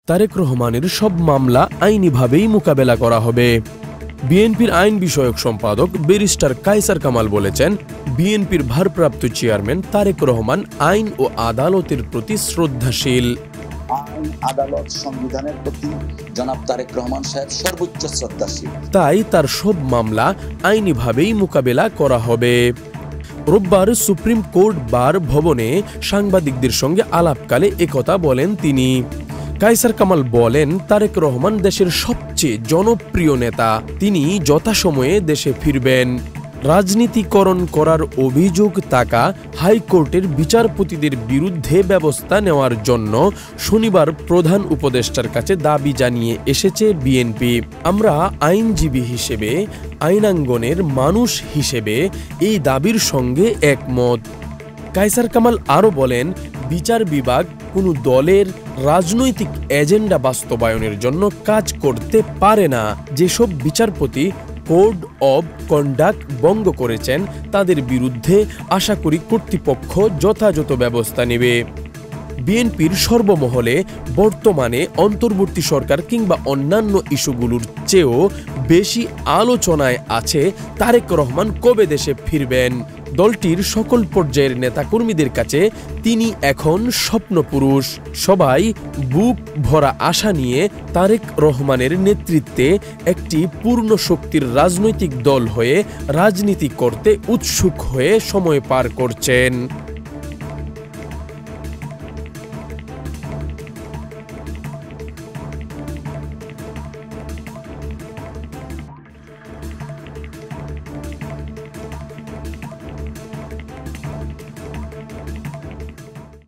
তারেক রহমানের সব মামলা আইনিভাবেই মোকাবেলা করা হবে। বিএনপির আইন বিষয়ক সম্পাদক ব্যারিস্টার কায়সার কামাল বলেছেন, বিএনপির ভারপ্রাপ্ত চেয়ারম্যান তারেক রহমান আইন ও আদালতের প্রতি শ্রদ্ধাশীল। আইন, আদালত, সংবিধানের প্রতি জনাব তারেক রহমান সাহেব সর্বোচ্চ শ্রদ্ধাশীল। তাই তার সব মামলা আইনিভাবেই মোকাবেলা করা হবে। রোববার সুপ্রিম কোর্ট বার ভবনে সাংবাদিকদের সঙ্গে আলাপকালে একথা বলেন তিনি। কায়সার কামাল বলেন, তারেক রহমান দেশের সবচেয়ে জনপ্রিয় নেতা। তিনি যথাসময়ে দেশে ফিরবেন। রাজনীতিকরণ করার অভিযোগ থাকা হাইকোর্টের বিচারপতিদের বিরুদ্ধে ব্যবস্থা নেওয়ার জন্য শনিবার প্রধান উপদেষ্টার কাছে দাবি জানিয়ে এসেছে বিএনপি। আমরা আইনজীবী হিসেবে, আইনাঙ্গনের মানুষ হিসেবে এই দাবির সঙ্গে একমত। কায়সার কামাল আরও বলেন, বিচার বিভাগ কোনো দলের রাজনৈতিক এজেন্ডা বাস্তবায়নের জন্য কাজ করতে পারে না। যেসব বিচারপতি কোড অব কন্ডাক্ট ভঙ্গ করেছেন তাদের বিরুদ্ধে আশা করি কর্তৃপক্ষ যথাযথ ব্যবস্থা নেবে। বিএনপির সর্বমহলে বর্তমানে অন্তর্বর্তী সরকার কিংবা অন্যান্য ইস্যুগুলোর চেয়েও বেশি আলোচনায় আছে তারেক রহমান কবে দেশে ফিরবেন। দলটির সকল পর্যায়ের নেতাকর্মীদের কাছে তিনি এখন স্বপ্নপুরুষ। সবাই বুক ভরা আশা নিয়ে তারেক রহমানের নেতৃত্বে একটি পূর্ণ শক্তির রাজনৈতিক দল হয়ে রাজনীতি করতে উৎসুক হয়ে সময় পার করছেন।